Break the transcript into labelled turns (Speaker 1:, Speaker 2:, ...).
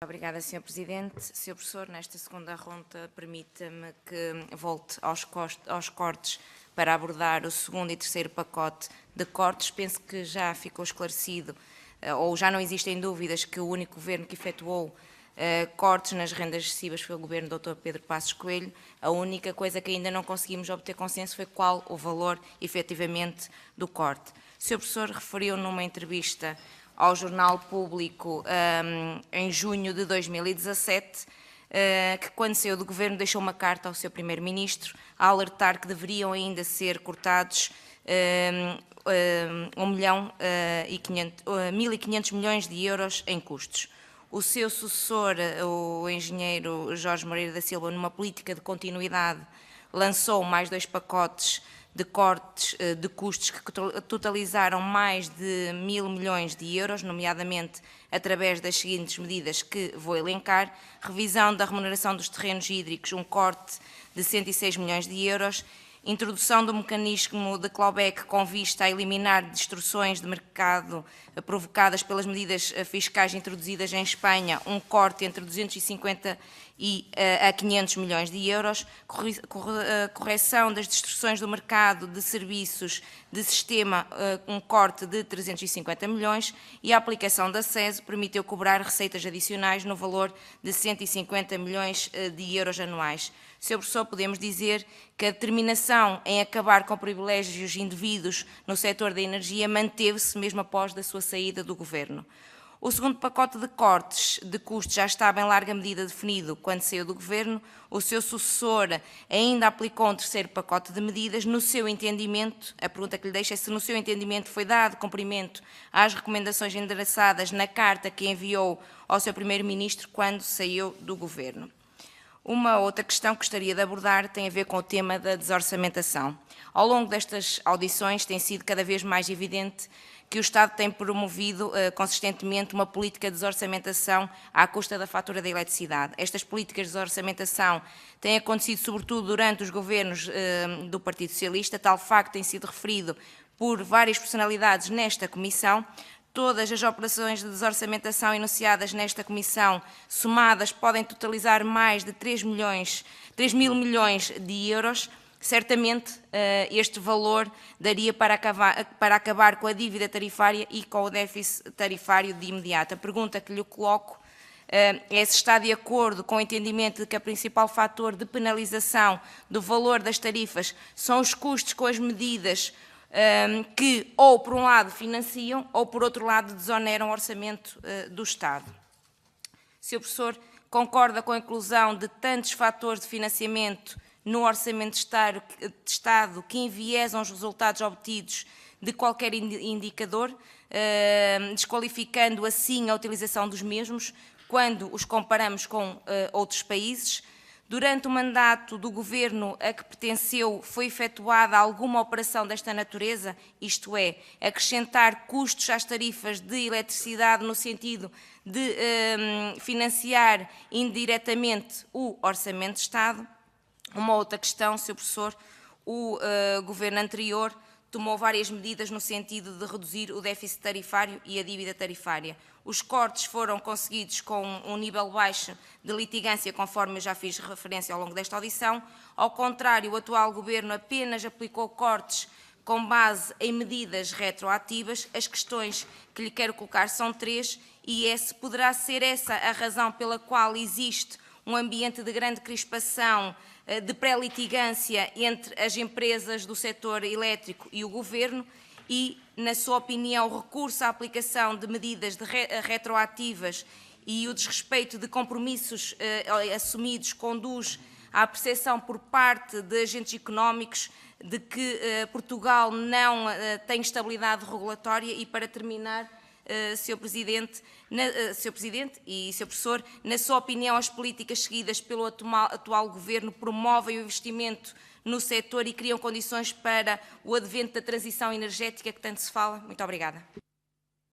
Speaker 1: Obrigada, Sr. Presidente. Sr. Professor, nesta segunda ronda, permita-me que volte aos cortes para abordar o segundo e terceiro pacote de cortes. Penso que já ficou esclarecido, ou já não existem dúvidas, que o único governo que efetuou cortes nas rendas excessivas foi o governo do Dr. Pedro Passos Coelho. A única coisa que ainda não conseguimos obter consenso foi qual o valor, efetivamente, do corte. O Sr. Professor referiu numa entrevista ao Jornal Público em junho de 2017, que quando saiu do Governo deixou uma carta ao seu Primeiro-Ministro a alertar que deveriam ainda ser cortados 1.500 milhões de euros em custos. O seu sucessor, o engenheiro Jorge Moreira da Silva, numa política de continuidade, lançou mais 2 pacotes de cortes de custos que totalizaram mais de 1.000 milhões de euros, nomeadamente através das seguintes medidas que vou elencar: revisão da remuneração dos terrenos hídricos, um corte de 106 milhões de euros, introdução do mecanismo de clawback com vista a eliminar distorções de mercado provocadas pelas medidas fiscais introduzidas em Espanha, um corte entre 250 a 500 milhões de euros, correção das distorções do mercado de serviços de sistema, um corte de 350 milhões, e a aplicação da SES permitiu cobrar receitas adicionais no valor de 150 milhões de euros anuais. Sr. Professor, podemos dizer que a determinação em acabar com privilégios indevidos no setor da energia manteve-se mesmo após a sua saída do Governo. O segundo pacote de cortes de custos já estava em larga medida definido quando saiu do Governo. O seu sucessor ainda aplicou um terceiro pacote de medidas. No seu entendimento, a pergunta que lhe deixo é se no seu entendimento foi dado cumprimento às recomendações endereçadas na carta que enviou ao seu Primeiro-Ministro quando saiu do Governo. Uma outra questão que gostaria de abordar tem a ver com o tema da desorçamentação. Ao longo destas audições tem sido cada vez mais evidente que o Estado tem promovido consistentemente uma política de desorçamentação à custa da fatura da eletricidade. Estas políticas de desorçamentação têm acontecido sobretudo durante os governos do Partido Socialista. Tal facto tem sido referido por várias personalidades nesta Comissão. Todas as operações de desorçamentação enunciadas nesta Comissão, somadas, podem totalizar mais de 3.000 milhões de euros. Certamente, este valor daria para acabar com a dívida tarifária e com o déficit tarifário de imediato. A pergunta que lhe coloco é se está de acordo com o entendimento de que o principal fator de penalização do valor das tarifas são os custos com as medidas que, ou por um lado, financiam, ou por outro lado, desoneram o orçamento do Estado. Sr. Professor, concorda com a inclusão de tantos fatores de financiamento no orçamento de Estado que enviesam os resultados obtidos de qualquer indicador, desqualificando assim a utilização dos mesmos quando os comparamos com outros países? Durante o mandato do Governo a que pertenceu, foi efetuada alguma operação desta natureza, isto é, acrescentar custos às tarifas de eletricidade no sentido de financiar indiretamente o Orçamento de Estado? Uma outra questão, Sr. Professor: o Governo anterior tomou várias medidas no sentido de reduzir o déficit tarifário e a dívida tarifária. Os cortes foram conseguidos com um nível baixo de litigância, conforme eu já fiz referência ao longo desta audição. Ao contrário, o atual Governo apenas aplicou cortes com base em medidas retroativas. As questões que lhe quero colocar são 3, e se poderá ser essa a razão pela qual existe um ambiente de grande crispação, de pré-litigância entre as empresas do setor elétrico e o Governo, e, na sua opinião, o recurso à aplicação de medidas retroativas e o desrespeito de compromissos assumidos conduz à percepção por parte de agentes económicos de que Portugal não tem estabilidade regulatória? E, para terminar, Sr. Presidente e Sr. Professor, na sua opinião, as políticas seguidas pelo atual Governo promovem o investimento no setor e criam condições para o advento da transição energética que tanto se fala? Muito obrigada.